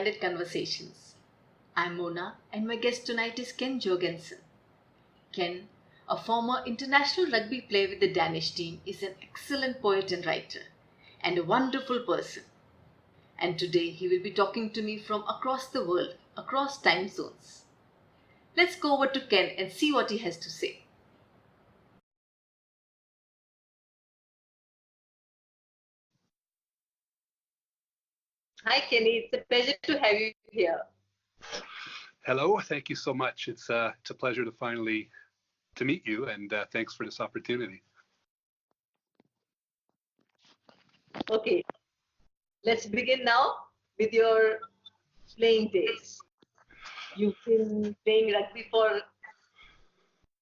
Candid Conversations. I'm Mona and my guest tonight is Ken Jorgenson. Ken, a former international rugby player with the Danish team, is an excellent poet and writer and a wonderful person. And today he will be talking to me from across the world, across time zones. Let's go over to Ken and see what he has to say. Hi, Kenny. It's a pleasure to have you here. Hello, thank you so much. It's a pleasure to finally meet you, and thanks for this opportunity. Okay, let's begin now with your playing days. You've been playing rugby for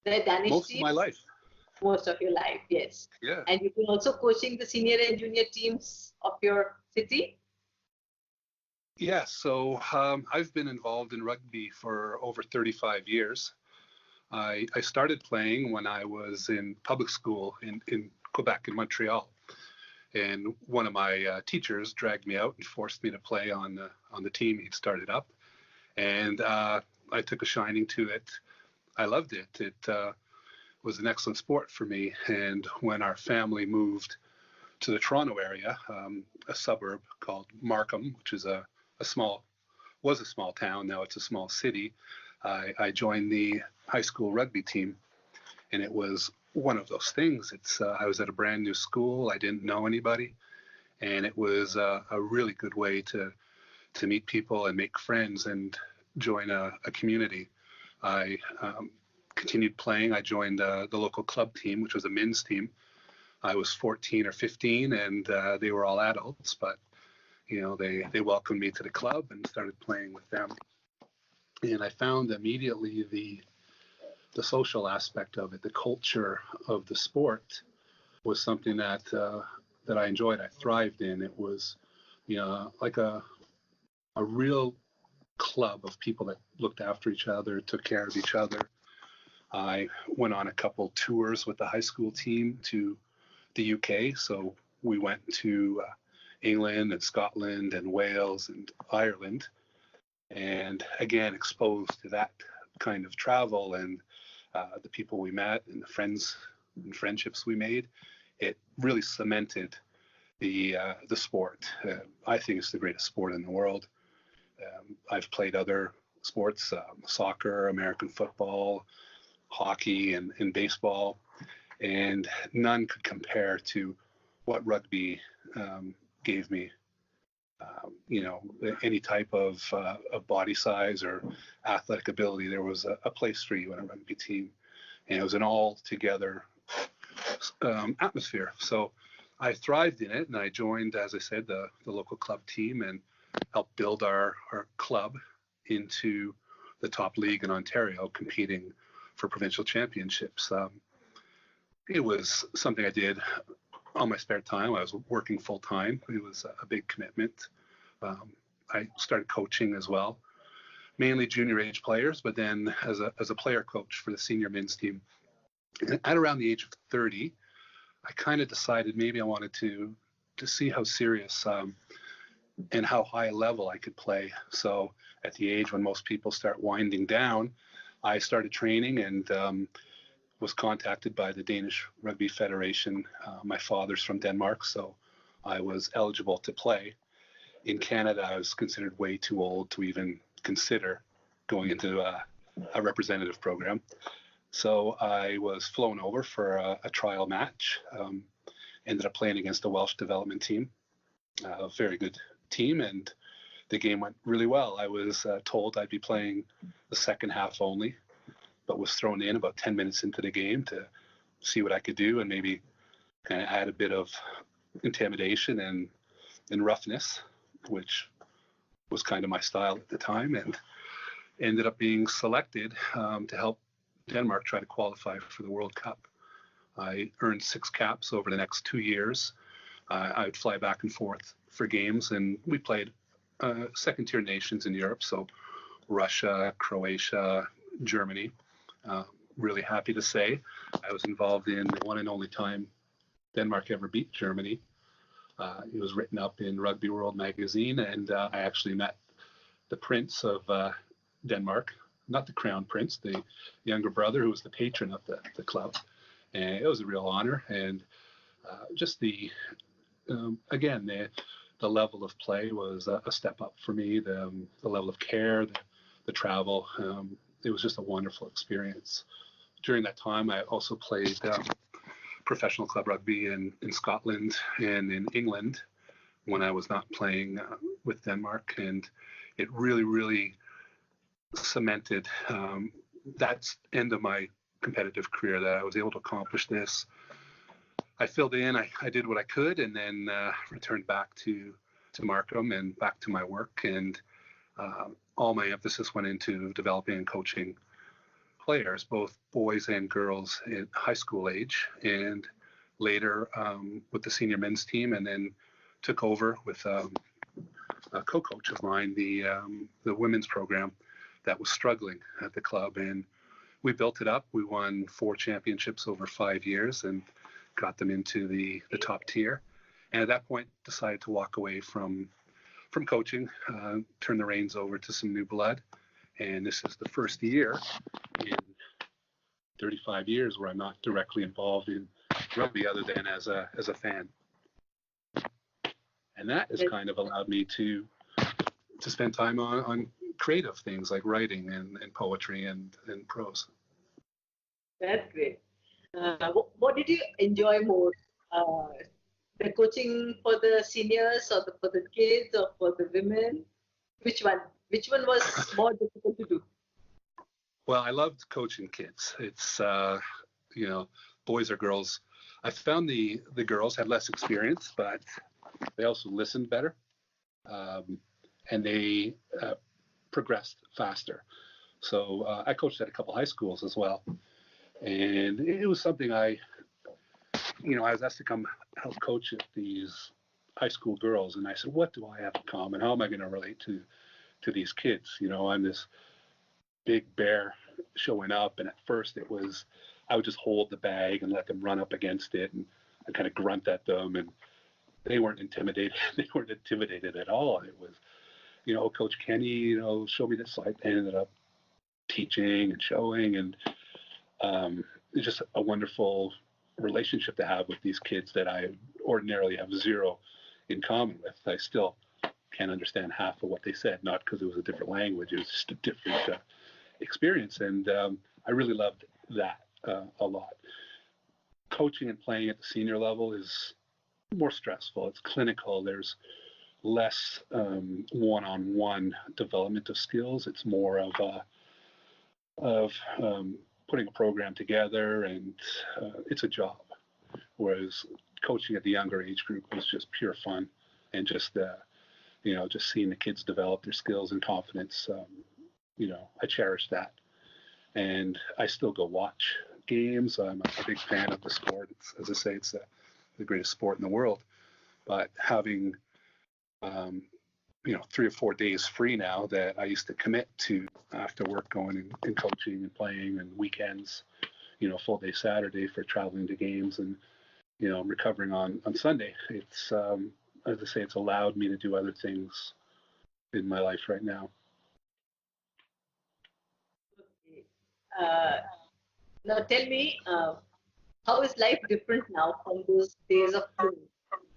the Danish Most team? of my life. Most of your life, yes. Yeah. And you've been also coaching the senior and junior teams of your city? Yeah, so I've been involved in rugby for over 35 years. I started playing when I was in public school in Quebec, in Montreal. And one of my teachers dragged me out and forced me to play on the team he'd started up. And I took a shining to it. I loved it. It was an excellent sport for me. And when our family moved to the Toronto area, a suburb called Markham, which is was a small town, now it's a small city, I joined the high school rugby team. And it was one of those things. I was at a brand new school. I didn't know anybody. And it was a really good way to meet people and make friends and join a community. I continued playing. I joined the local club team, which was a men's team. I was 14 or 15, and they were all adults, but they welcomed me to the club and started playing with them. And I found immediately the social aspect of it, the culture of the sport, was something that I enjoyed. I thrived in. It was, like a real club of people that looked after each other, took care of each other. I went on a couple tours with the high school team to the UK. So we went to England and Scotland and Wales and Ireland. And again, exposed to that kind of travel and the people we met and the friends and friendships we made, it really cemented the sport. I think it's the greatest sport in the world. I've played other sports, soccer, American football, hockey, and baseball, and none could compare to what rugby gave me. Any type of body size or athletic ability, there was a place for you in a rugby team. And it was an all-together atmosphere. So I thrived in it, and I joined, as I said, the local club team and helped build our club into the top league in Ontario, competing for provincial championships. It was something I did on my spare time. I was working full-time. It was a big commitment. I started coaching as well, mainly junior age players, but then as a player coach for the senior men's team. And at around the age of 30, I kind of decided maybe I wanted to see how serious and how high a level I could play. So at the age when most people start winding down, I started training and was contacted by the Danish Rugby Federation. My father's from Denmark, so I was eligible to play. In Canada, I was considered way too old to even consider going into a representative program. So I was flown over for a trial match. Ended up playing against a Welsh development team, a very good team, and the game went really well. I was told I'd be playing the second half only, but was thrown in about 10 minutes into the game to see what I could do and maybe kind of add a bit of intimidation and roughness, which was kind of my style at the time, and ended up being selected to help Denmark try to qualify for the World Cup. I earned 6 caps over the next 2 years. I would fly back and forth for games, and we played second-tier nations in Europe, so Russia, Croatia, Germany. Really happy to say I was involved in the one and only time Denmark ever beat Germany. It was written up in Rugby World magazine, and I actually met the Prince of Denmark, not the Crown Prince, the younger brother who was the patron of the club. And it was a real honor. And just again, the level of play was a step up for me. The level of care, the travel, it was just a wonderful experience. During that time, I also played professional club rugby in Scotland and in England when I was not playing with Denmark. And it really, really cemented that end of my competitive career, that I was able to accomplish this. I filled in, I did what I could, and then returned back to Markham and back to my work. And all my emphasis went into developing and coaching players, both boys and girls in high school age, and later with the senior men's team, and then took over with a co-coach of mine, the women's program that was struggling at the club. And we built it up. We won 4 championships over 5 years and got them into the top tier. And at that point, decided to walk away from coaching, turn the reins over to some new blood. And this is the first year in 35 years where I'm not directly involved in rugby other than as a fan. And that has kind of allowed me to spend time on creative things like writing and poetry and prose. That's great. What did you enjoy more? The coaching for the seniors, or for the kids, or for the women? Which one? Which one was more difficult to do? Well, I loved coaching kids. It's boys or girls. I found the girls had less experience, but they also listened better, and they progressed faster. So I coached at a couple high schools as well, and it was something I was asked to come help coach these high school girls, and I said, what do I have in common? How am I going to relate to these kids? I'm this big bear showing up, and at first I would just hold the bag and let them run up against it, and I kind of grunt at them, and they weren't intimidated. They weren't intimidated at all. It was, Coach Kenny, show me this. So I ended up teaching and showing, and it's just a wonderful relationship to have with these kids that I ordinarily have zero in common with. I still can't understand half of what they said, not because it was a different language, it was just a different experience. And I really loved that a lot. Coaching and playing at the senior level is more stressful. It's clinical. There's less one-on-one development of skills. It's more of putting a program together, and it's a job. Whereas coaching at the younger age group was just pure fun, and just seeing the kids develop their skills and confidence. I cherish that, and I still go watch games. I'm a big fan of the sport. As I say, it's the greatest sport in the world. But having 3 or 4 days free now that I used to commit to after work, going and coaching and playing, and weekends, full day Saturday for traveling to games, and recovering on Sunday. It's as I say, it's allowed me to do other things in my life right now. Okay. Now tell me, how is life different now from those days of school?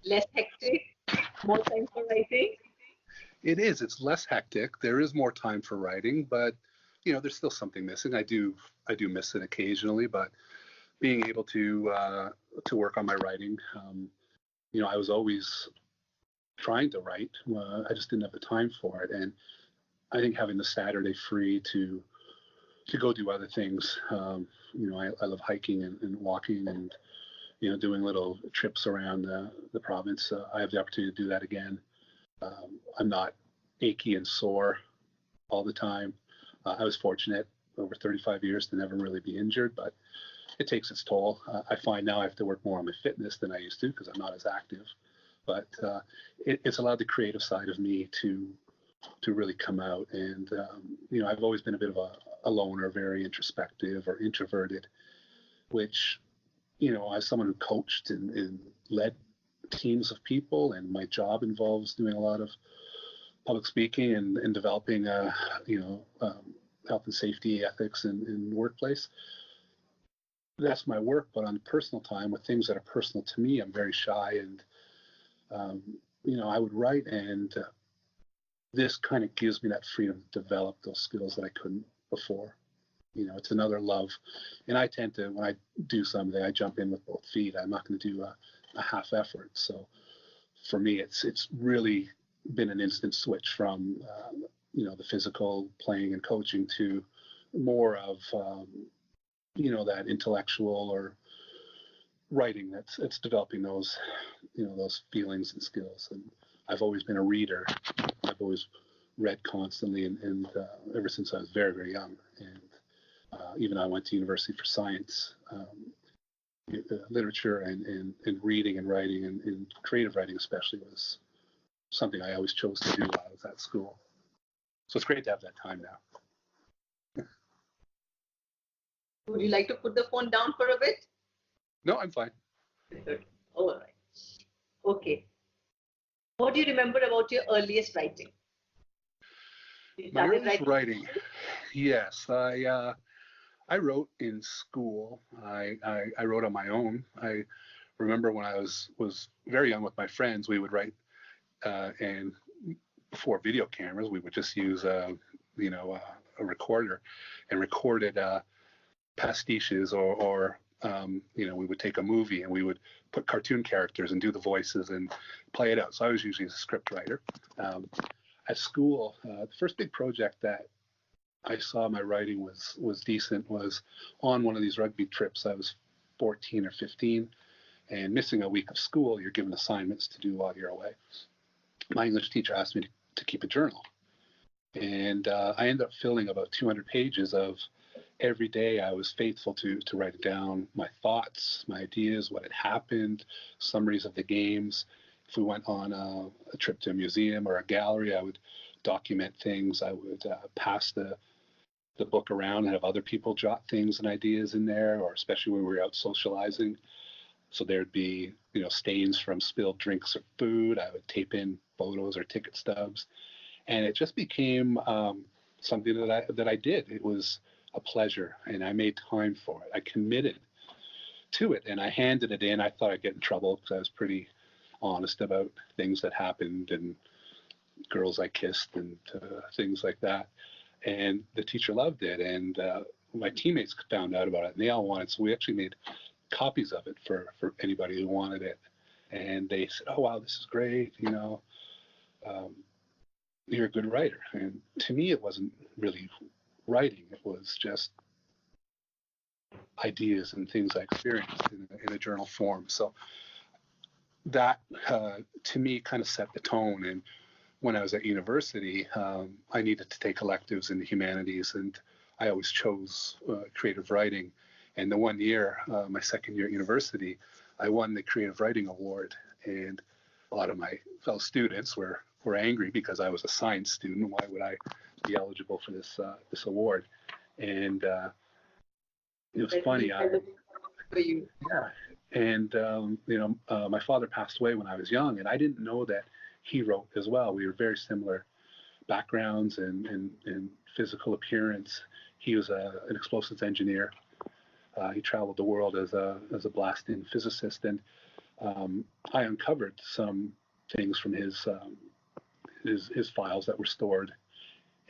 Less hectic, more time for writing? It is. It's less hectic. There is more time for writing, but there's still something missing. I do miss it occasionally, but being able to work on my writing, I was always trying to write. I just didn't have the time for it, and I think having the Saturday free to go do other things. I love hiking and walking, and doing little trips around the province. I have the opportunity to do that again. I'm not achy and sore all the time. I was fortunate over 35 years to never really be injured, but it takes its toll. I find now I have to work more on my fitness than I used to because I'm not as active. But it's allowed the creative side of me to really come out. And I've always been a bit of a loner, very introspective or introverted, which as someone who coached and led teams of people, and my job involves doing a lot of public speaking and developing, health and safety ethics in the workplace. That's my work, but on personal time, with things that are personal to me, I'm very shy, and I would write, and this kind of gives me that freedom to develop those skills that I couldn't before. It's another love, and I tend to, when I do something, I jump in with both feet. I'm not going to do a half effort. So for me, it's really been an instant switch from the physical playing and coaching to more of that intellectual or writing that's developing those those feelings and skills. And I've always been a reader. I've always read constantly, and ever since I was very, very young. And even I went to university for science. Literature and reading and writing and creative writing especially was something I always chose to do while I was at school. So it's great to have that time now. Would you like to put the phone down for a bit? No, I'm fine. All right. Okay. What do you remember about your earliest writing? My earliest writing, yes. I wrote in school. I wrote on my own. I remember when I was very young with my friends, we would write, and before video cameras, we would just use a recorder and recorded pastiches or we would take a movie and we would put cartoon characters and do the voices and play it out. So I was usually a script writer. At school, the first big project that I saw my writing was decent was on one of these rugby trips. I was 14 or 15 and missing a week of school. You're given assignments to do while you're away. My English teacher asked me to keep a journal. And I ended up filling about 200 pages of every day. I was faithful to write down my thoughts, my ideas, what had happened, summaries of the games. If we went on a trip to a museum or a gallery, I would document things. I would pass the book around and have other people jot things and ideas in there, or especially when we were out socializing. So there'd be, stains from spilled drinks or food. I would tape in photos or ticket stubs. And it just became something that I did. It was a pleasure, and I made time for it. I committed to it, and I handed it in. I thought I'd get in trouble because I was pretty honest about things that happened and girls I kissed and things like that. And the teacher loved it, and my teammates found out about it, and they all wanted. So we actually made copies of it for anybody who wanted it. And they said, "Oh wow, this is great. You're a good writer." And to me, it wasn't really writing. It was just ideas and things I experienced in a journal form. So that, to me, kind of set the tone. And when I was at university, I needed to take electives in the humanities, and I always chose creative writing. And the one year, my second year at university, I won the creative writing award. And a lot of my fellow students were angry because I was a science student. Why would I be eligible for this award? And it was funny. Yeah. And my father passed away when I was young, and I didn't know that he wrote as well. We were very similar backgrounds and physical appearance. He was an explosives engineer. He traveled the world as a blasting physicist, and I uncovered some things from his files that were stored.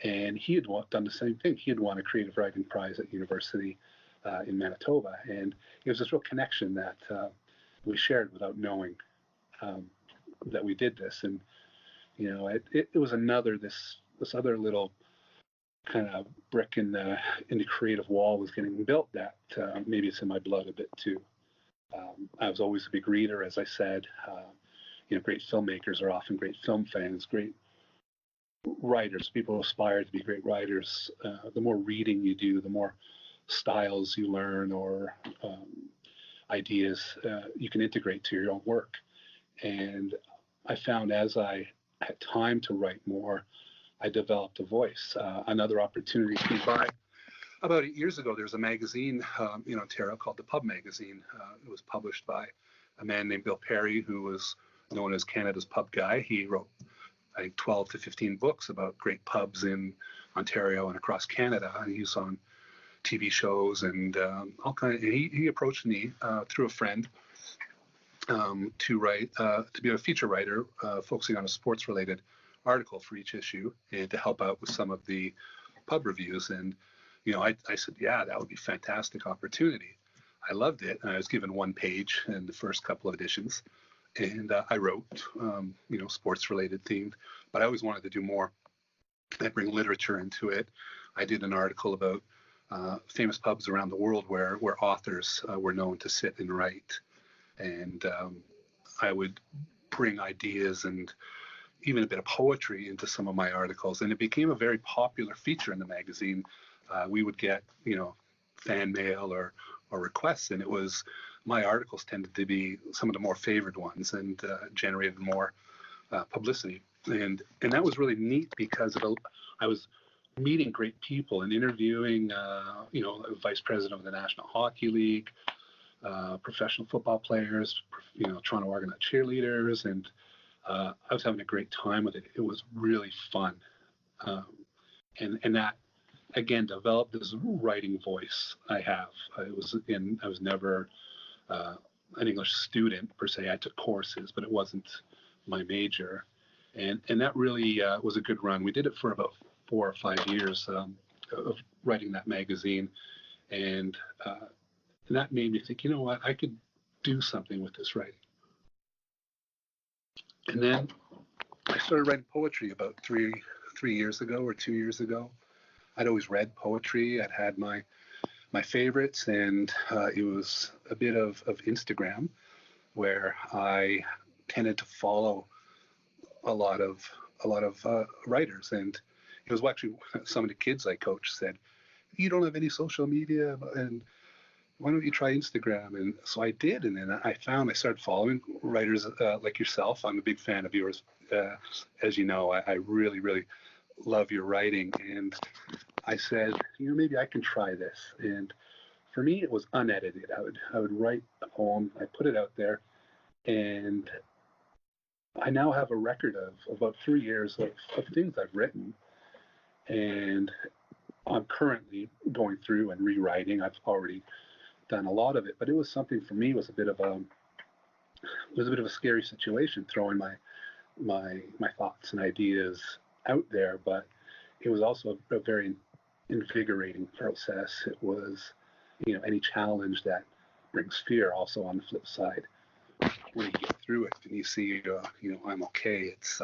And he had done the same thing. He had won a creative writing prize at university in Manitoba, and it was this real connection that we shared without knowing that we did this. And it was this other little kind of brick in the creative wall was getting built that maybe it's in my blood a bit too. I was always a big reader, as I said. Great filmmakers are often great film fans, great writers. People aspire to be great writers. The more reading you do, the more styles you learn or ideas you can integrate to your own work. And I found as I had time to write more, I developed a voice. Another opportunity came by. About 8 years ago, there was a magazine in Ontario called the Pub Magazine. It was published by a man named Bill Perry, who was known as Canada's pub guy. He wrote I think 12 to 15 books about great pubs in Ontario and across Canada. And he's on TV shows and all kind of. He approached me through a friend to write to be a feature writer, focusing on a sports-related article for each issue and to help out with some of the pub reviews. And I said, yeah, that would be a fantastic opportunity. I loved it, and I was given one page in the first couple of editions, and I wrote, sports-related themed, but I always wanted to do more. I bring literature into it. I did an article about famous pubs around the world where authors were known to sit and write, and I would bring ideas and even a bit of poetry into some of my articles, and it became a very popular feature in the magazine. We would get, fan mail or requests, and it was my articles tended to be some of the more favored ones and generated more publicity, and that was really neat because I was meeting great people and interviewing, the vice president of the National Hockey League, professional football players, Toronto Argonaut cheerleaders, and I was having a great time with it. It was really fun, and that again developed this writing voice I have. I was never an English student per se. I took courses, but it wasn't my major, and that really was a good run. We did it for about 4 or 5 years of writing that magazine, and that made me think, you know what, I could do something with this writing. And then I started writing poetry about 3 years ago or 2 years ago. I'd always read poetry. I'd had my favorites, and it was a bit of Instagram where I tended to follow a lot of writers, and it was actually some of the kids I coached said, "You don't have any social media, and why don't you try Instagram?" And so I did, and then I started following writers like yourself. I'm a big fan of yours. As you know, I really, really love your writing, and I said, maybe I can try this. And for me, it was unedited. I would write a poem, I put it out there, and I now have a record of about 3 years of things I've written, and I'm currently going through and rewriting. I've already done a lot of it, but it was something for me. It was a bit of a scary situation, throwing my thoughts and ideas out there, but it was also a very invigorating process. It was, any challenge that brings fear also on the flip side. When you get through it and you see, I'm okay, it's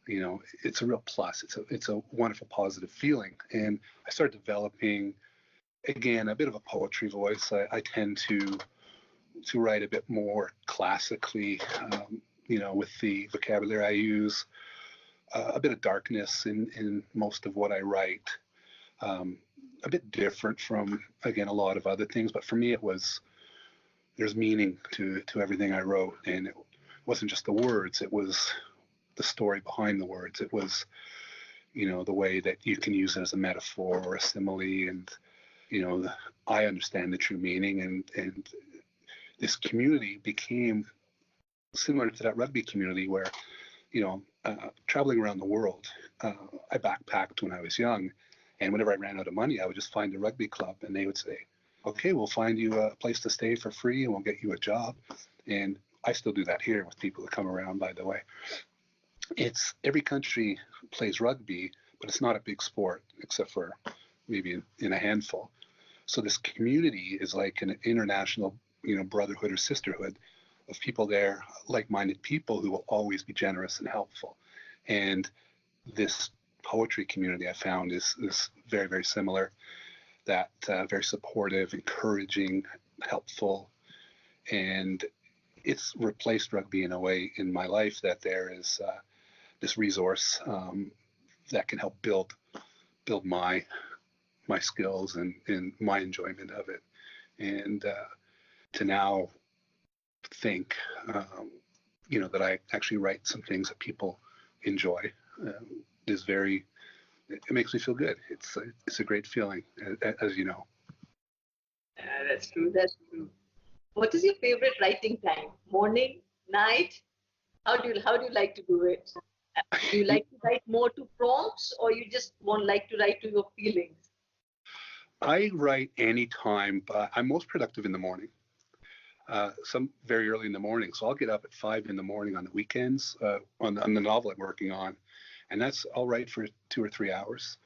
it's a real plus. It's a wonderful, positive feeling. And I started developing, again, a bit of a poetry voice. I tend to write a bit more classically, with the vocabulary I use, a bit of darkness in most of what I write, a bit different from, again, a lot of other things. But for me, there's meaning to everything I wrote. And it wasn't just the words, it was the story behind the words. It was, the way that you can use it as a metaphor or a simile, and I understand the true meaning, and this community became similar to that rugby community where, traveling around the world, I backpacked when I was young, and whenever I ran out of money, I would just find a rugby club, and they would say, "Okay, we'll find you a place to stay for free, and we'll get you a job." And I still do that here with people that come around, by the way. It's every country plays rugby, but it's not a big sport except for maybe in a handful. So this community is like an international, brotherhood or sisterhood of people there, like-minded people who will always be generous and helpful. And this poetry community I found is very, very similar. That very supportive, encouraging, helpful, and it's replaced rugby in a way in my life that there is this resource that can help build my skills and my enjoyment of it, and to now think that I actually write some things that people enjoy is very. It makes me feel good. It's a great feeling, as you know. That's true. That's true. What is your favorite writing time? Morning, night? How do you like to do it? Do you like to write more to prompts, or you just like to write to your feelings? I write anytime, but I'm most productive in the morning. Some very early in the morning. So I'll get up at 5 in the morning on the weekends on the novel I'm working on, and I'll write for 2 or 3 hours.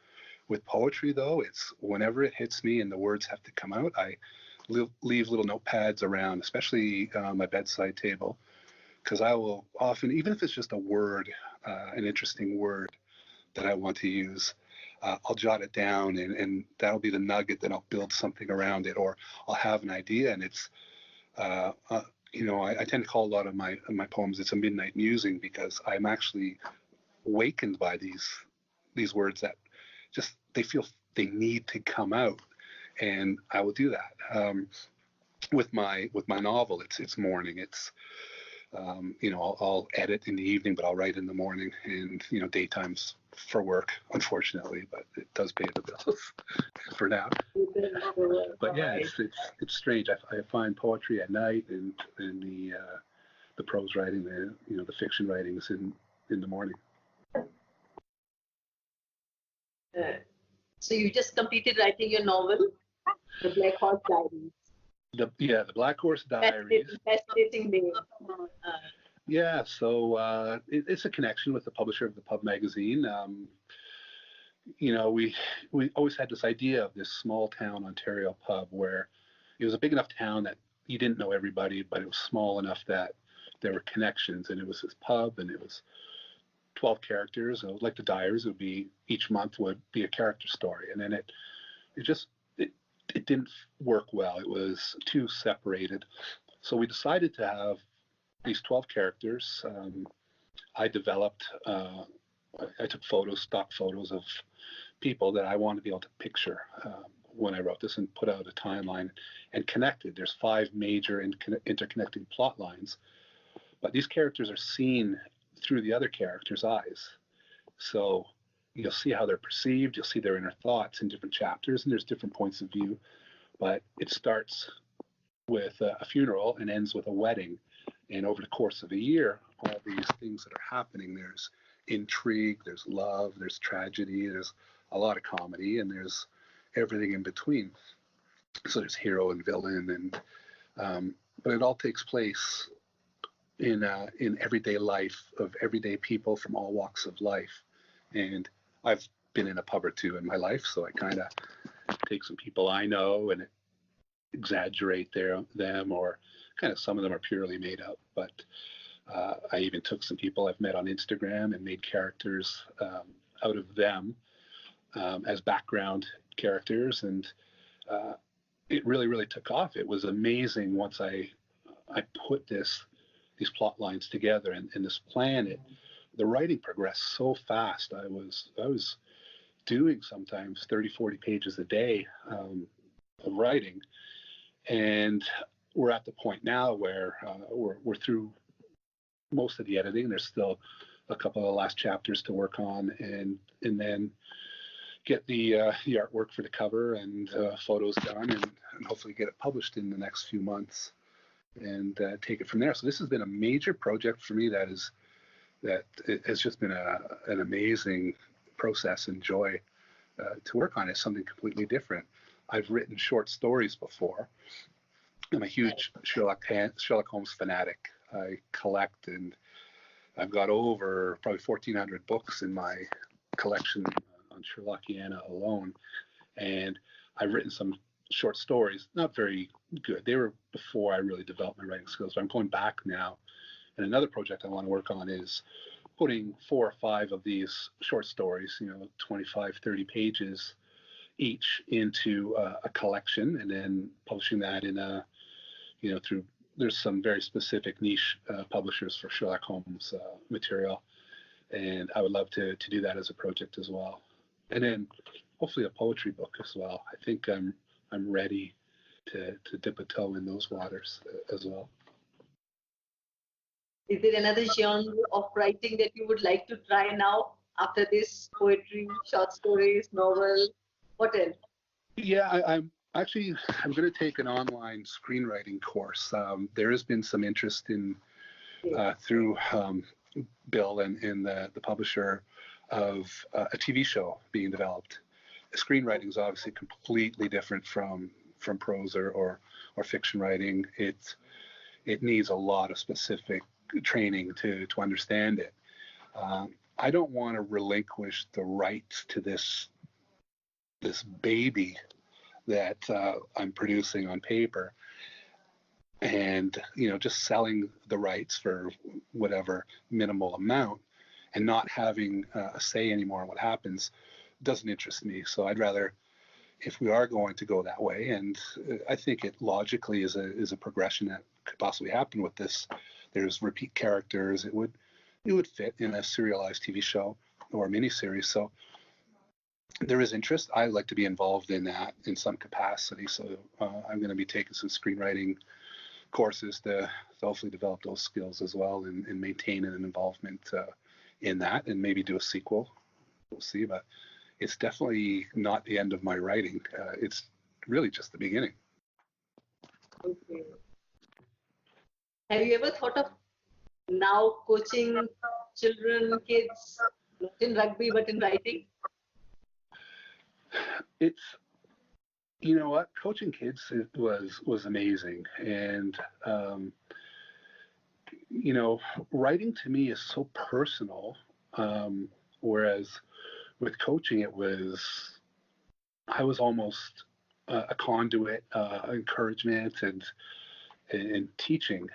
With poetry, though, it's whenever it hits me and the words have to come out. I leave little notepads around, especially my bedside table, because I will often, even if it's just a word, an interesting word that I want to use, I'll jot it down, and that'll be the nugget. Then I'll build something around it, or I'll have an idea, and it's I tend to call a lot of my poems, it's a midnight musing, because I'm actually awakened by these words that just they feel they need to come out, and I will do that. With my novel, it's morning. It's I'll edit in the evening, but I'll write in the morning, and daytime's for work, unfortunately, but it does pay the bills for now. But yeah, it's strange. I find poetry at night, and the prose writing, the fiction writing is in the morning. So you just completed writing your novel, The Black Horse Diaries. The Black Horse Diaries. Fascinating name. Yeah, so it's a connection with the publisher of the Pub magazine. We always had this idea of this small town Ontario pub where it was a big enough town that you didn't know everybody, but it was small enough that there were connections, and it was this pub, and it was 12 characters. So like the Diaries, would be each month would be a character story, and then it didn't work well. It was too separated, so we decided to have these 12 characters. I developed. I took stock photos of people that I wanted to be able to picture when I wrote this, and put out a timeline and connected. There's 5 major interconnecting plot lines, but these characters are seen through the other characters' eyes. So you'll see how they're perceived, you'll see their inner thoughts in different chapters, and there's different points of view. But it starts with a funeral and ends with a wedding. And over the course of a year, all these things that are happening, there's intrigue, there's love, there's tragedy, there's a lot of comedy, and there's everything in between. So there's hero and villain, and but it all takes place in everyday life of everyday people from all walks of life. And I've been in a pub or two in my life, so I kind of take some people I know and exaggerate them, or kind of some of them are purely made up. But I even took some people I've met on Instagram and made characters out of them as background characters, and it really took off. It was amazing once I put these plot lines together and this plan. The writing progressed so fast. I was doing sometimes 30-40 pages a day of writing, and we're at the point now where we're through most of the editing. There's still a couple of the last chapters to work on, and then get the artwork for the cover and photos done, and hopefully get it published in the next few months, and take it from there. So this has been a major project for me that has just been an amazing process and joy to work on. It's something completely different. I've written short stories before. I'm a huge Sherlock Holmes fanatic. I collect, and I've got over probably 1,400 books in my collection on Sherlockiana alone. And I've written some short stories, not very good. They were before I really developed my writing skills, but I'm going back now. And another project I want to work on is putting 4 or 5 of these short stories, 25, 30 pages each, into a collection, and then publishing that in there's some very specific niche publishers for Sherlock Holmes material. And I would love to do that as a project as well. And then hopefully a poetry book as well. I think I'm ready to dip a toe in those waters as well. Is there another genre of writing that you would like to try now after this? Poetry, short stories, novel, what else? Yeah, I'm going to take an online screenwriting course. There has been some interest in through Bill and the publisher of a TV show being developed. Screenwriting is obviously completely different from prose or fiction writing. It needs a lot of specific training to understand it. I don't want to relinquish the rights to this baby that I'm producing on paper, and just selling the rights for whatever minimal amount, and not having a say anymore on what happens doesn't interest me. So I'd rather, if we are going to go that way, and I think it logically is a progression that could possibly happen with this. There's repeat characters. It would fit in a serialized TV show or a miniseries. So there is interest. I'd like to be involved in that in some capacity. So I'm going to be taking some screenwriting courses to hopefully develop those skills as well, and maintain an involvement in that, and maybe do a sequel. We'll see, but it's definitely not the end of my writing. It's really just the beginning. Okay. Have you ever thought of now coaching children, kids, not in rugby but in writing? It's, you know what, coaching kids was amazing, and writing to me is so personal, whereas with coaching I was almost a conduit, encouragement and teaching.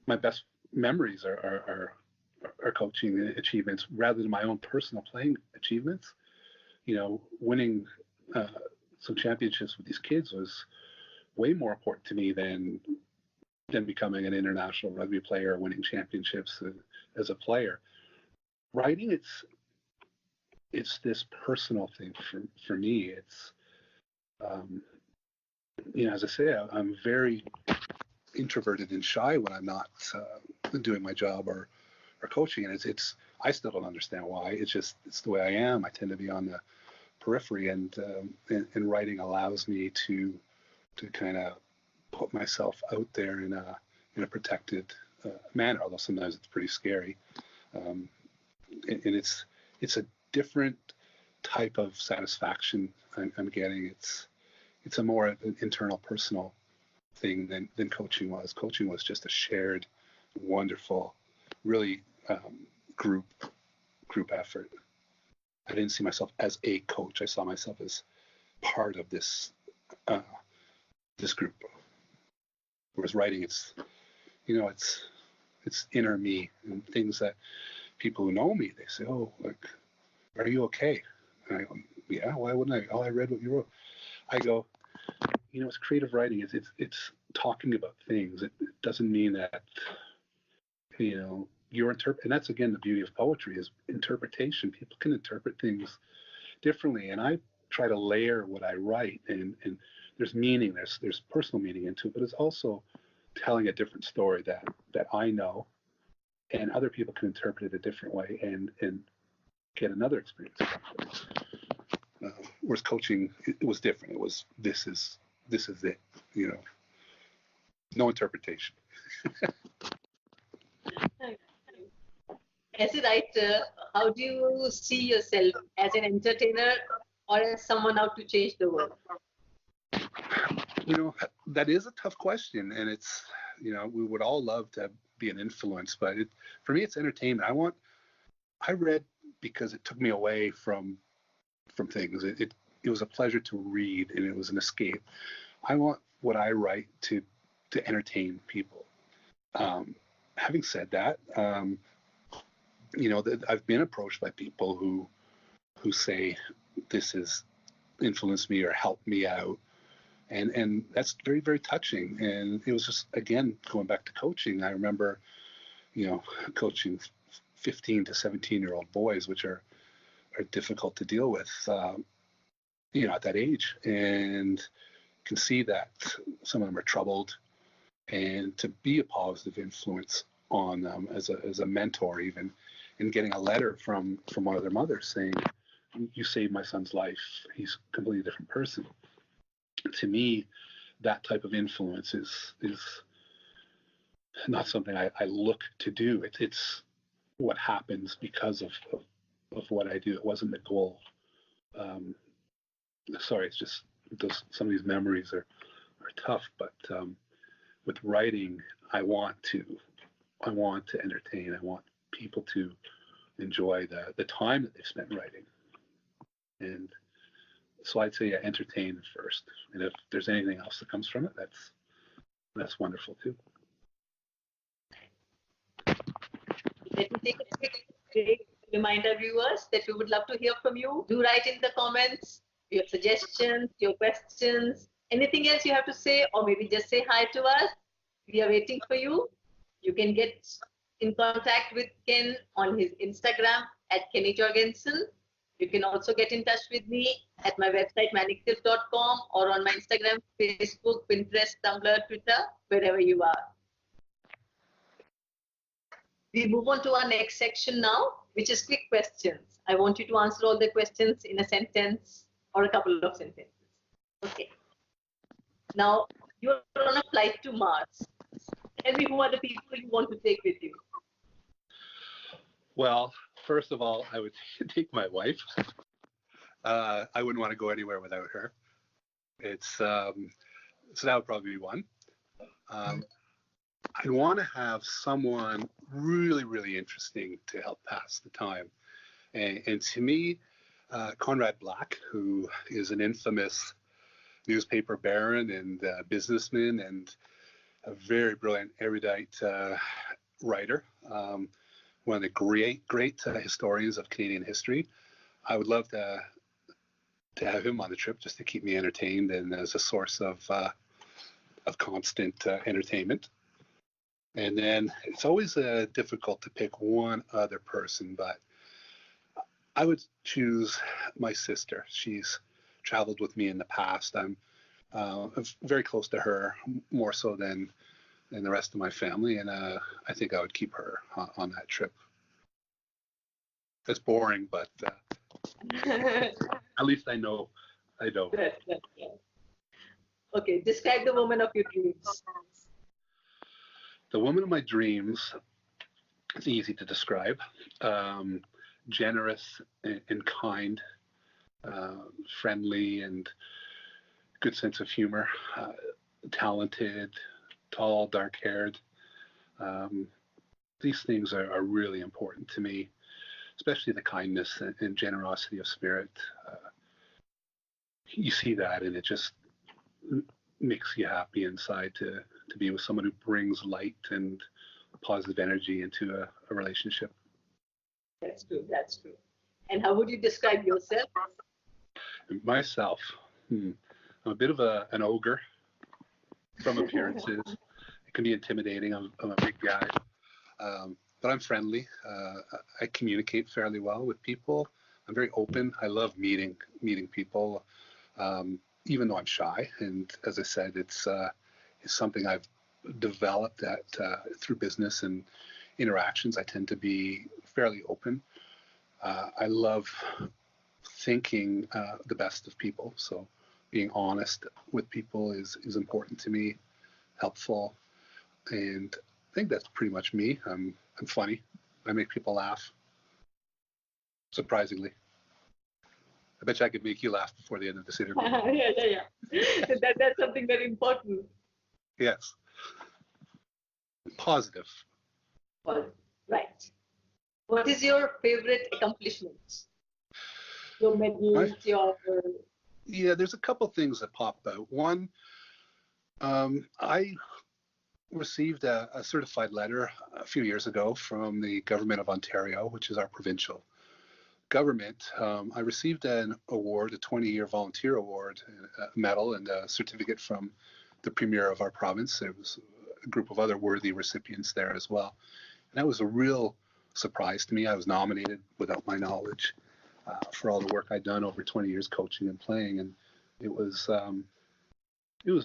My best memories are coaching achievements rather than my own personal playing achievements. Winning some championships with these kids was way more important to me than becoming an international rugby player or winning championships as a player. Writing, it's this personal thing for me. It's as I say, I'm very introverted and shy when I'm not doing my job or coaching, and it's I still don't understand why. It's the way I am. I tend to be on the periphery, and writing allows me to kind of put myself out there in a protected manner, although sometimes it's pretty scary. And it's a different type of satisfaction I'm getting. It's a more internal, personal thing than coaching was. Coaching was just a shared, wonderful, really group effort. I didn't see myself as a coach. I saw myself as part of this group. Whereas writing, it's inner me, and things that people who know me, they say, "Oh, like, are you okay?" And I go, "Yeah, why wouldn't I? Oh, I read what you wrote." I go, it's creative writing. It's talking about things. It doesn't mean that your and that's again the beauty of poetry is interpretation. People can interpret things differently, and I try to layer what I write, and there's meaning, there's personal meaning into it, but it's also telling a different story that I know, and other people can interpret it a different way and get another experience. Whereas coaching, it was different. It was this is it, no interpretation. As a writer, how do you see yourself, as an entertainer or as someone out to change the world? That is a tough question, and it's, we would all love to be an influence, but for me, it's entertainment. I read because it took me away from things. It was a pleasure to read, and it was an escape. I want what I write to entertain people. Having said that, I've been approached by people who say this has influenced me or helped me out, and that's very, very touching. And it was just, again, going back to coaching. I remember, coaching 15 to 17-year-old boys, which are difficult to deal with, at that age, and can see that some of them are troubled, and to be a positive influence on them as a mentor, even, and getting a letter from one of their mothers saying, "You saved my son's life. He's a completely different person." To me, that type of influence is not something I look to do. It's what happens because of what I do. It wasn't the goal. Sorry, it's just some of these memories are tough, but with writing, I want to entertain. I want people to enjoy the time that they've spent writing. And so I'd say entertain first. And if there's anything else that comes from it, that's wonderful too. Let me take a quick break to remind our viewers that we would love to hear from you. Do write in the comments your suggestions, your questions, anything else you have to say, or maybe just say hi to us. We are waiting for you. You can get in contact with Ken on his Instagram at Ken Jorgenson. You can also get in touch with me at my website manic.com or on my Instagram, Facebook, Pinterest, Tumblr, Twitter, wherever you are. We move on to our next section now, which is quick questions. I want you to answer all the questions in a sentence or a couple of sentences. Okay. Now, you're on a flight to Mars. Tell me who are the people you want to take with you? Well, first of all, I would take my wife. I wouldn't want to go anywhere without her. So that would probably be one. I want to have someone really, really interesting to help pass the time. And to me, Conrad Black, who is an infamous newspaper baron and businessman and a very brilliant, erudite writer, one of the great historians of Canadian history. I would love to have him on the trip just to keep me entertained and as a source of constant entertainment. And then it's always difficult to pick one other person, but I would choose my sister. She's traveled with me in the past. I'm very close to her, more so than the rest of my family, and I think I would keep her on that trip. It's boring, but at least I know. Okay, describe the woman of your dreams. The woman of my dreams is easy to describe. Generous and kind, friendly and good sense of humor, talented, tall, dark-haired. These things are really important to me, especially the kindness and generosity of spirit. You see that, and it just makes you happy inside to be with someone who brings light and positive energy into a relationship. That's true. That's true. And how would you describe yourself? Myself, I'm a bit of an ogre from appearances. It can be intimidating. I'm a big guy, but I'm friendly. I communicate fairly well with people. I'm very open. I love meeting people, even though I'm shy. And as I said, it's something I've developed through business and interactions. I tend to be fairly open. I love thinking the best of people. So being honest with people is important to me, helpful. And I think that's pretty much me. I'm funny. I make people laugh, surprisingly. I bet you I could make you laugh before the end of this interview. Yeah. That's something very important. Yes. Positive. Well, right. What is your favorite accomplishment? Your medals, Yeah, there's a couple things that pop out. One, I received a certified letter a few years ago from the Government of Ontario, which is our provincial government. I received an award, a 20-year volunteer award, a medal, and a certificate from the Premier of our province. There was a group of other worthy recipients there as well. And that was a real surprise to me. I was nominated without my knowledge for all the work I'd done over 20 years coaching and playing. And it was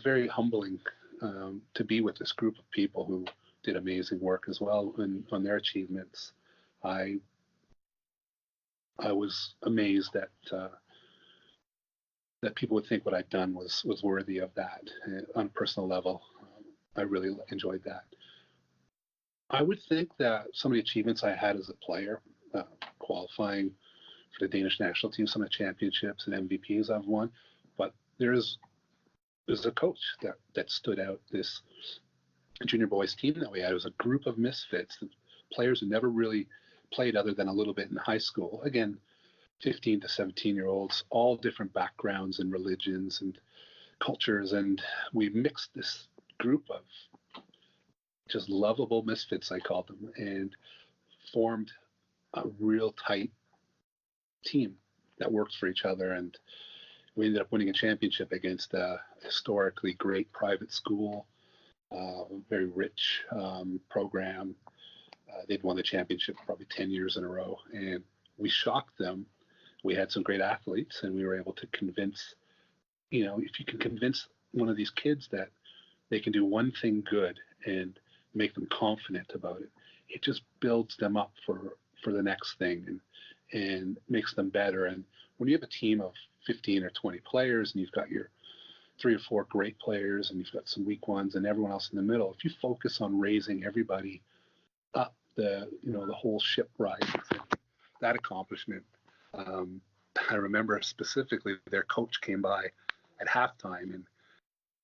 very humbling to be with this group of people who did amazing work as well on their achievements. I was amazed that people would think what I'd done was worthy of that on a personal level. I really enjoyed that. I would think that some of the achievements I had as a player, qualifying for the Danish national team, some of the championships and MVPs I've won, but there's a coach that stood out. This junior boys team that we had, it was a group of misfits, players who never really played other than a little bit in high school. Again, 15 to 17-year-olds, all different backgrounds and religions and cultures, and we mixed this group of just lovable misfits, I called them, and formed a real tight team that works for each other. And we ended up winning a championship against a historically great private school, very rich program. They'd won the championship probably 10 years in a row, and we shocked them. We had some great athletes, and we were able to convince, if you can convince one of these kids that they can do one thing good and make them confident about it, it just builds them up for the next thing and makes them better. And when you have a team of 15 or 20 players and you've got your 3 or 4 great players and you've got some weak ones and everyone else in the middle, if you focus on raising everybody up, the whole ship rises. That accomplishment, I remember specifically their coach came by at halftime, and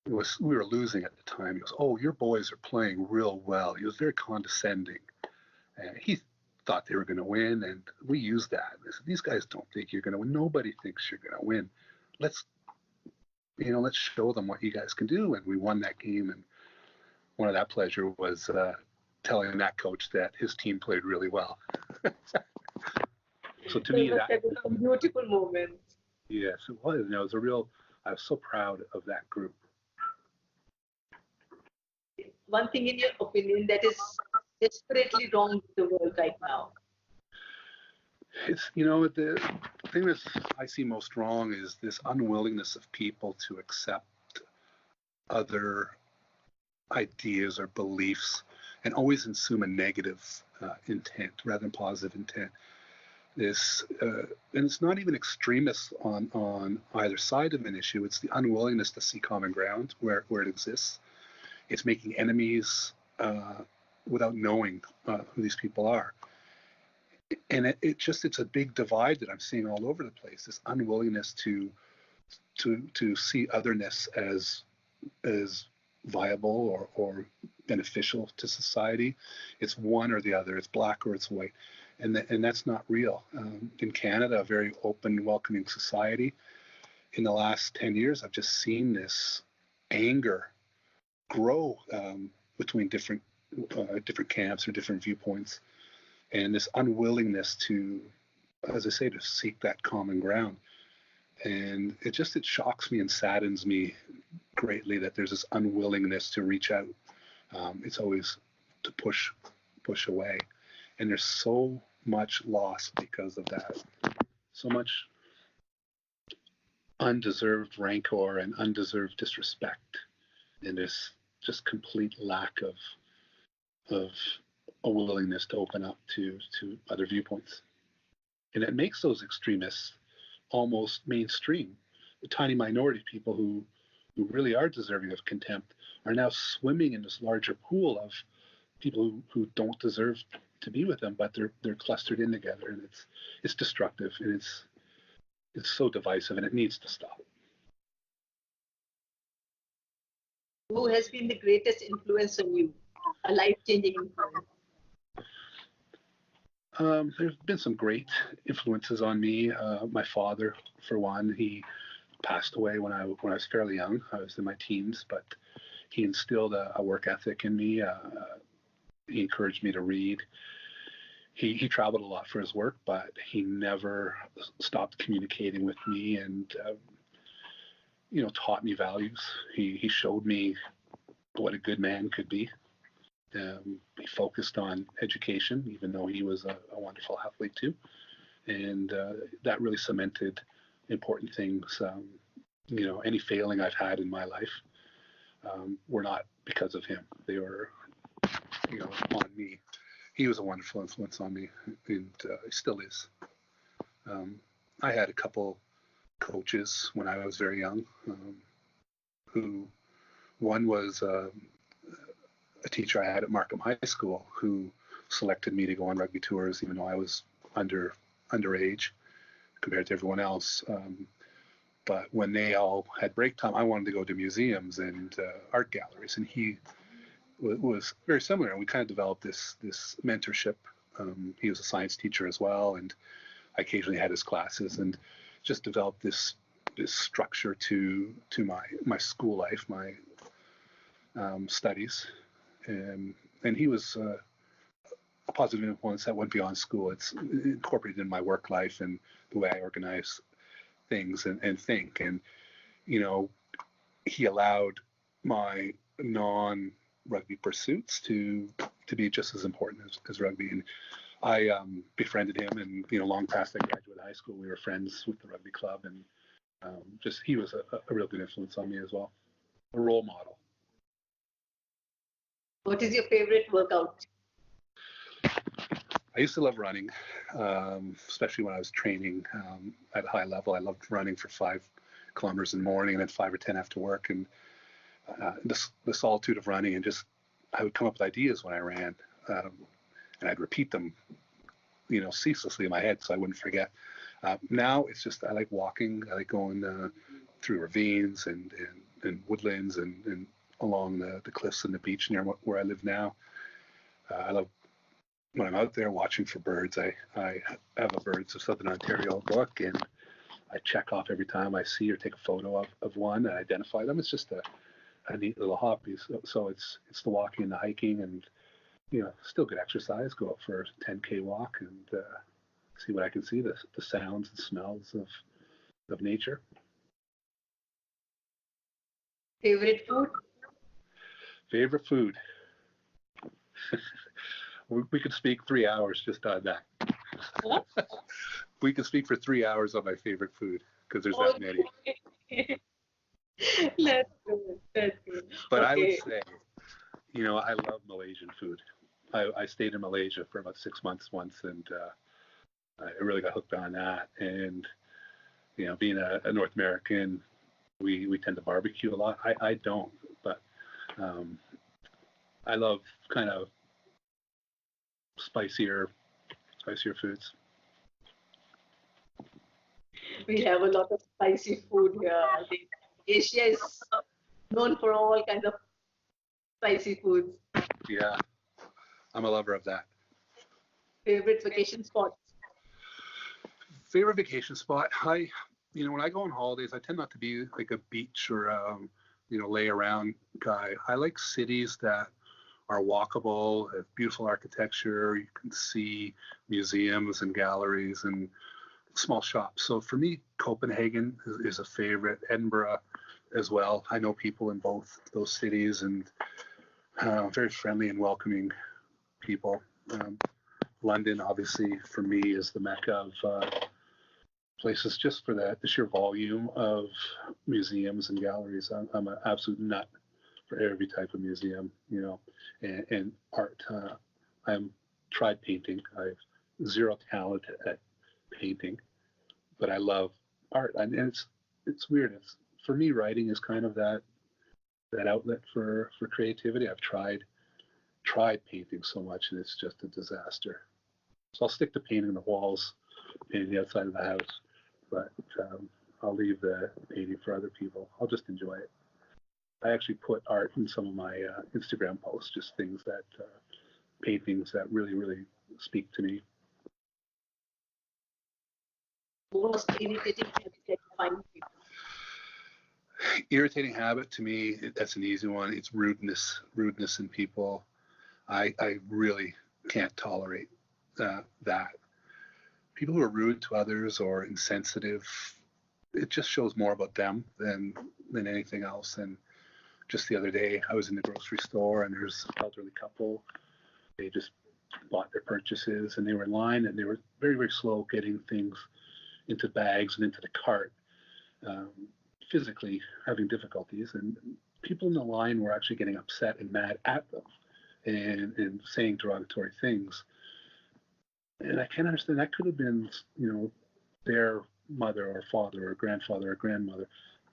we were losing at the time. He goes, "Oh, your boys are playing real well." He was very condescending. And he thought they were going to win, and we used that. I said, "These guys don't think you're going to win. Nobody thinks you're going to win. Let's show them what you guys can do." And we won that game. And one of that pleasure was telling that coach that his team played really well. So to me, that was a beautiful moment. Yes, it was. It was I was so proud of that group. One thing in your opinion that is desperately wrong with the world right now? It's, the thing that I see most wrong is this unwillingness of people to accept other ideas or beliefs and always assume a negative intent rather than positive intent. And it's not even extremists on either side of an issue. It's the unwillingness to see common ground where it exists. It's making enemies without knowing who these people are. And it's a big divide that I'm seeing all over the place. This unwillingness to see otherness as viable or beneficial to society. It's one or the other. It's black or it's white. And that's not real. In Canada, a very open, welcoming society. In the last 10 years, I've just seen this anger grow between different camps or different viewpoints, and this unwillingness to, as I say, to seek that common ground. And it shocks me and saddens me greatly that there's this unwillingness to reach out. It's always to push away. And there's so much loss because of that. So much undeserved rancor and undeserved disrespect. And this just complete lack of a willingness to open up to other viewpoints. And it makes those extremists almost mainstream. The tiny minority of people who really are deserving of contempt are now swimming in this larger pool of people who don't deserve to be with them, but they're clustered in together, and it's destructive, and it's so divisive, and it needs to stop. Who has been the greatest influence on you? A life-changing influence? There's been some great influences on me. My father, for one, he passed away when I was fairly young. I was in my teens, but he instilled a work ethic in me. He encouraged me to read. He traveled a lot for his work, but he never stopped communicating with me and taught me values. He showed me what a good man could be. He focused on education, even though he was a wonderful athlete too, and that really cemented important things. Any failing I've had in my life were not because of him; they were, on me. He was a wonderful influence on me, and he still is. I had a couple coaches when I was very young, who one was a teacher I had at Markham High School who selected me to go on rugby tours, even though I was underage compared to everyone else. But when they all had break time, I wanted to go to museums and art galleries, and he was very similar, and we kind of developed this mentorship. He was a science teacher as well, and I occasionally had his classes, and just developed this structure to my school life, my studies, and he was a positive influence that went beyond school. It's incorporated in my work life and the way I organize things and think. And he allowed my non-rugby pursuits to be just as important as rugby. And I befriended him, and long past I graduated high school, we were friends with the rugby club, and just he was a real good influence on me as well, a role model. What is your favorite workout? I used to love running, especially when I was training at a high level. I loved running for 5 kilometers in the morning and then 5 or 10 after work. And the solitude of running, and just I would come up with ideas when I ran, and I'd repeat them, ceaselessly in my head so I wouldn't forget. Now it's just I like walking. I like going through ravines and woodlands and along the cliffs and the beach near where I live now. I love when I'm out there watching for birds. I have a Birds of Southern Ontario book, and I check off every time I see or take a photo of one and identify them. It's just a neat little hobby. So it's the walking and the hiking, and still good exercise. Go out for a 10K walk and see what I can see, the sounds and smells of nature. Favorite food? Favorite food. We could speak 3 hours just on that. What? We could speak for 3 hours on my favorite food, because there's that many. That's good. That's good. But okay. I would say, I love Malaysian food. I stayed in Malaysia for about 6 months once, and I really got hooked on that. And being a North American, we tend to barbecue a lot. I don't, but I love kind of spicier foods. We have a lot of spicy food here. I think Asia is known for all kinds of spicy foods. Yeah, I'm a lover of that. Favorite vacation spots? Favorite vacation spot? When I go on holidays, I tend not to be like a beach or lay around guy. I like cities that are walkable, have beautiful architecture. You can see museums and galleries and small shops. So for me, Copenhagen is a favorite. Edinburgh as well. I know people in both those cities, and very friendly and welcoming people. London, obviously, for me, is the mecca of places just for the sheer volume of museums and galleries. I'm an absolute nut for every type of museum, and art. I'm tried painting. I have zero talent at painting, but I love art. And it's weird. For me, writing is kind of that outlet for creativity. I've tried painting so much, and it's just a disaster. So I'll stick to painting the walls, painting the outside of the house, but I'll leave the painting for other people. I'll just enjoy it. I actually put art in some of my Instagram posts, just things that, paintings that really, really speak to me. Most irritating habit that you find people? Irritating habit to me, that's an easy one. It's rudeness in people. I really can't tolerate that. People who are rude to others or insensitive, it just shows more about them than anything else. And just the other day, I was in the grocery store, and there's an elderly couple. They just bought their purchases, and they were in line, and they were very, very slow getting things into bags and into the cart, physically having difficulties. And people in the line were actually getting upset and mad at them and saying derogatory things. And I can't understand. That could have been, their mother or father or grandfather or grandmother.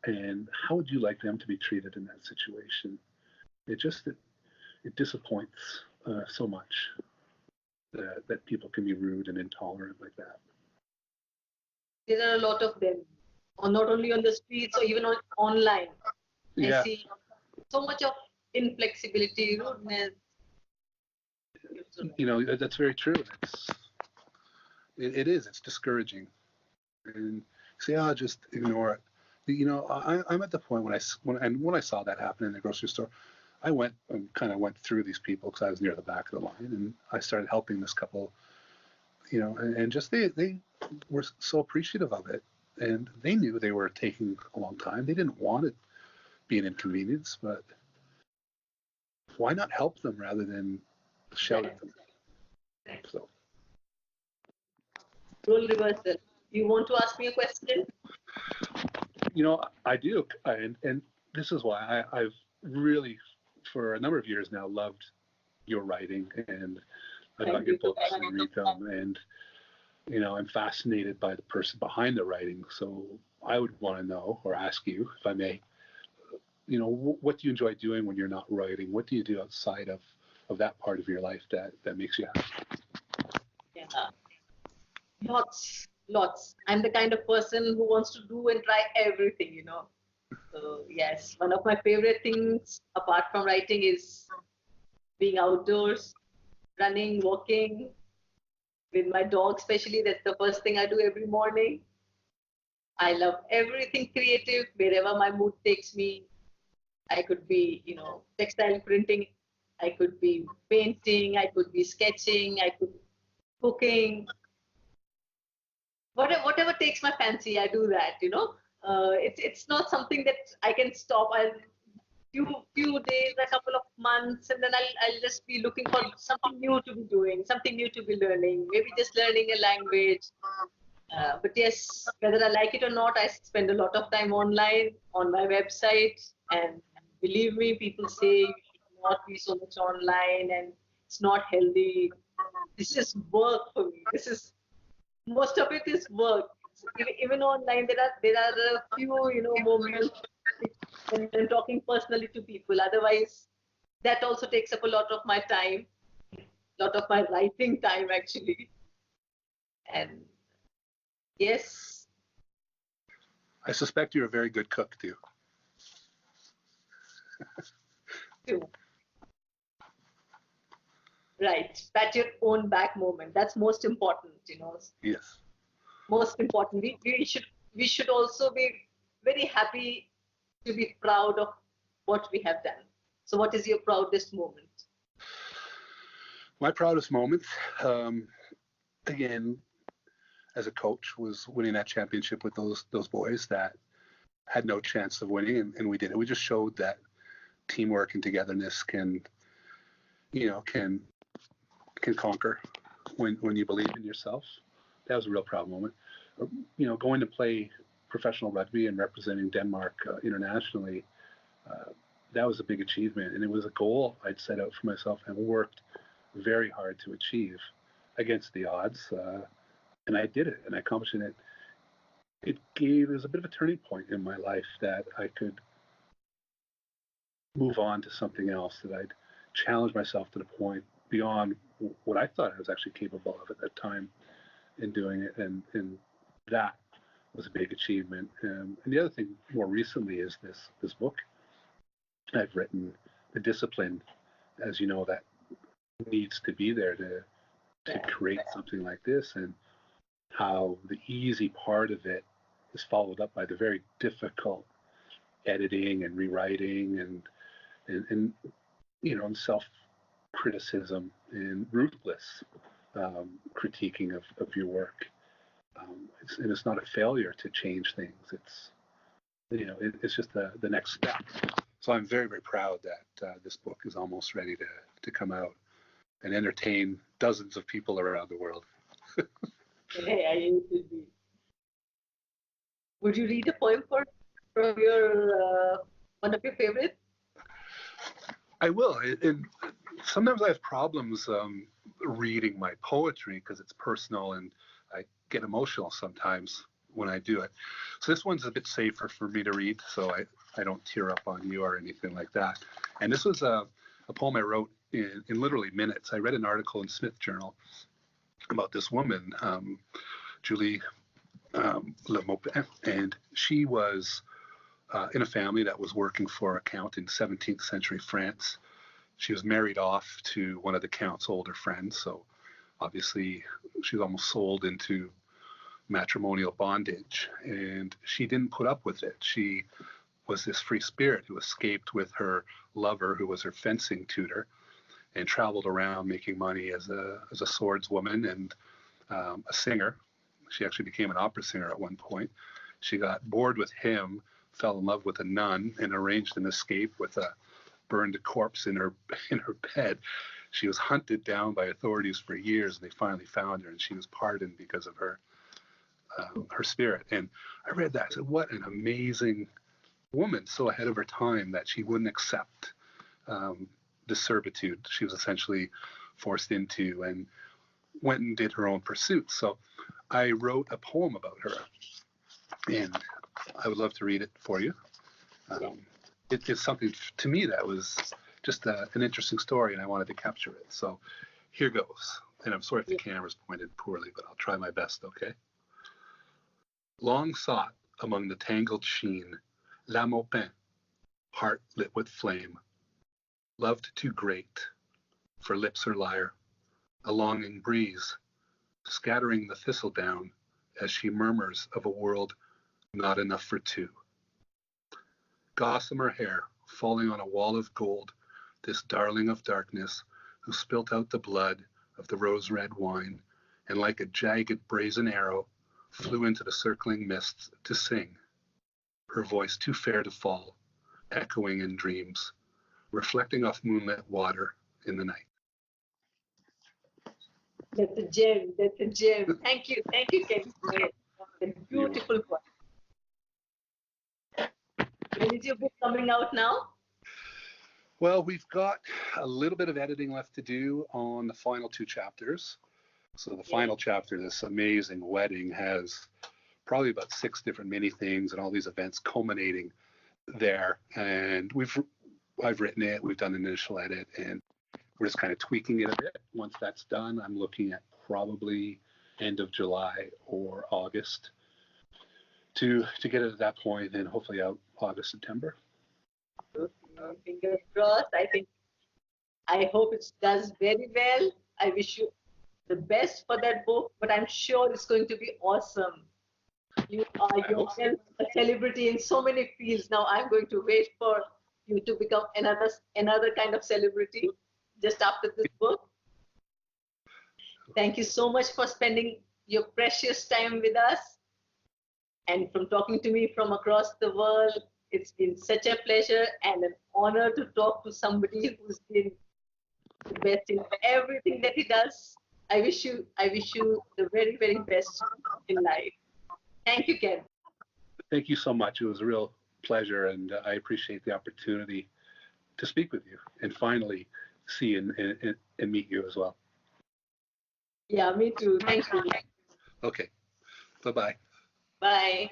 And how would you like them to be treated in that situation? it disappoints so much that people can be rude and intolerant like that. There are a lot of them, or not only on the streets or even online. Yeah. I see so much of inflexibility, rudeness. That's very true. It's discouraging. And you say, oh, just ignore it. I'm at the point when I saw that happen in the grocery store, I went through these people because I was near the back of the line, and I started helping this couple, and just they were so appreciative of it, and they knew they were taking a long time. They didn't want to be an inconvenience, but why not help them rather than shout at them? So. Role reversal. You want to ask me a question? I do, and this is why I've really, for a number of years now, loved your writing, and I buy your books and read them, and I'm fascinated by the person behind the writing. So I would want to know, or ask you, if I may, what do you enjoy doing when you're not writing? What do you do outside of that part of your life that makes you happy? Yeah. Lots. I'm the kind of person who wants to do and try everything, So yes, one of my favorite things apart from writing is being outdoors, running, walking with my dog, especially. That's the first thing I do every morning. I love everything creative, wherever my mood takes me. I could be, textile printing. I could be painting. I could be sketching. I could be cooking. Whatever takes my fancy, I do that. It's not something that I can stop. I'll few days, a couple of months, and then I'll just be looking for something new to be doing, something new to be learning. Maybe just learning a language. But yes, whether I like it or not, I spend a lot of time online on my website. And believe me, people say you should not be so much online, and it's not healthy. This is work for me. Most of it is work. Even online, there are a few moments when I'm talking personally to people. Otherwise, that also takes up a lot of my time, a lot of my writing time actually. And yes, I suspect you're a very good cook too. too. Right, pat your own back moment. That's most important. Yes. Most important. We should also be very happy to be proud of what we have done. So what is your proudest moment? My proudest moment, again, as a coach, was winning that championship with those boys that had no chance of winning, and we did it. We just showed that teamwork and togetherness can conquer when you believe in yourself. That was a real proud moment. Going to play professional rugby and representing Denmark internationally, that was a big achievement, and it was a goal I'd set out for myself and worked very hard to achieve against the odds, and I did it, and I accomplished it. It was a bit of a turning point in my life that I could move on to something else, that I'd challenge myself to the point beyond what I thought I was actually capable of at that time in doing it, and that was a big achievement. And the other thing more recently is this book I've written, the discipline, as you know, that needs to be there to create something like this, and how the easy part of it is followed up by the very difficult editing and rewriting and self-criticism and ruthless critiquing of your work. It's not a failure to change things. It's just the next step. So I'm very, very proud that this book is almost ready to come out and entertain dozens of people around the world. Yeah, you should be. Would you read a poem from your one of your favorites? I will. And sometimes I have problems reading my poetry because it's personal, and I get emotional sometimes when I do it. So this one's a bit safer for me to read, so I don't tear up on you or anything like that. And this was a a poem I wrote in literally minutes. I read an article in Smith Journal about this woman, Julie Le Maupin, and she was in a family that was working for a count in 17th century France. She was married off to one of the count's older friends, so obviously she was almost sold into matrimonial bondage, and she didn't put up with it. She was this free spirit who escaped with her lover, who was her fencing tutor, and traveled around making money as a swordswoman and a singer. She actually became an opera singer at one point. She got bored with him, fell in love with a nun, and arranged an escape with a burned corpse in her bed. She was hunted down by authorities for years, and they finally found her, and she was pardoned because of her spirit. And I read that. I said, what an amazing woman, so ahead of her time that she wouldn't accept the servitude she was essentially forced into, and went and did her own pursuits. So I wrote a poem about her, and I would love to read it for you. It's something to me that was just an interesting story, and I wanted to capture it. So here goes. And I'm sorry if the camera's pointed poorly, but I'll try my best, okay? Long sought among the tangled sheen, La Maupin, heart lit with flame, loved too great, for lips her lyre, a longing breeze, scattering the thistledown as she murmurs of a world not enough for two. Gossamer hair falling on a wall of gold, this darling of darkness who spilt out the blood of the rose-red wine, and like a jagged brazen arrow flew into the circling mists to sing, her voice too fair to fall, echoing in dreams, reflecting off moonlit water in the night. That's a gem. That's a gem. Thank you, Ken. It's beautiful one. When is your book coming out now? Well, we've got a little bit of editing left to do on the final two chapters. So the final chapter, this amazing wedding, has probably about 6 different mini things and all these events culminating there. And I've written it, we've done an initial edit, and we're just kind of tweaking it a bit. Once that's done, I'm looking at probably end of July or August to get it at that point, and hopefully out August, September. Fingers crossed. I hope it does very well. I wish you the best for that book, but I'm sure it's going to be awesome. You are yourself a celebrity in so many fields. Now I'm going to wait for you to become another kind of celebrity just after this book. Thank you so much for spending your precious time with us. And from talking to me from across the world, it's been such a pleasure and an honor to talk to somebody who's been the best in everything that he does. I wish you the very, very best in life. Thank you, Ken. Thank you so much. It was a real pleasure, and I appreciate the opportunity to speak with you and finally see and meet you as well. Yeah, me too. Thank you. Okay. Bye-bye. Bye.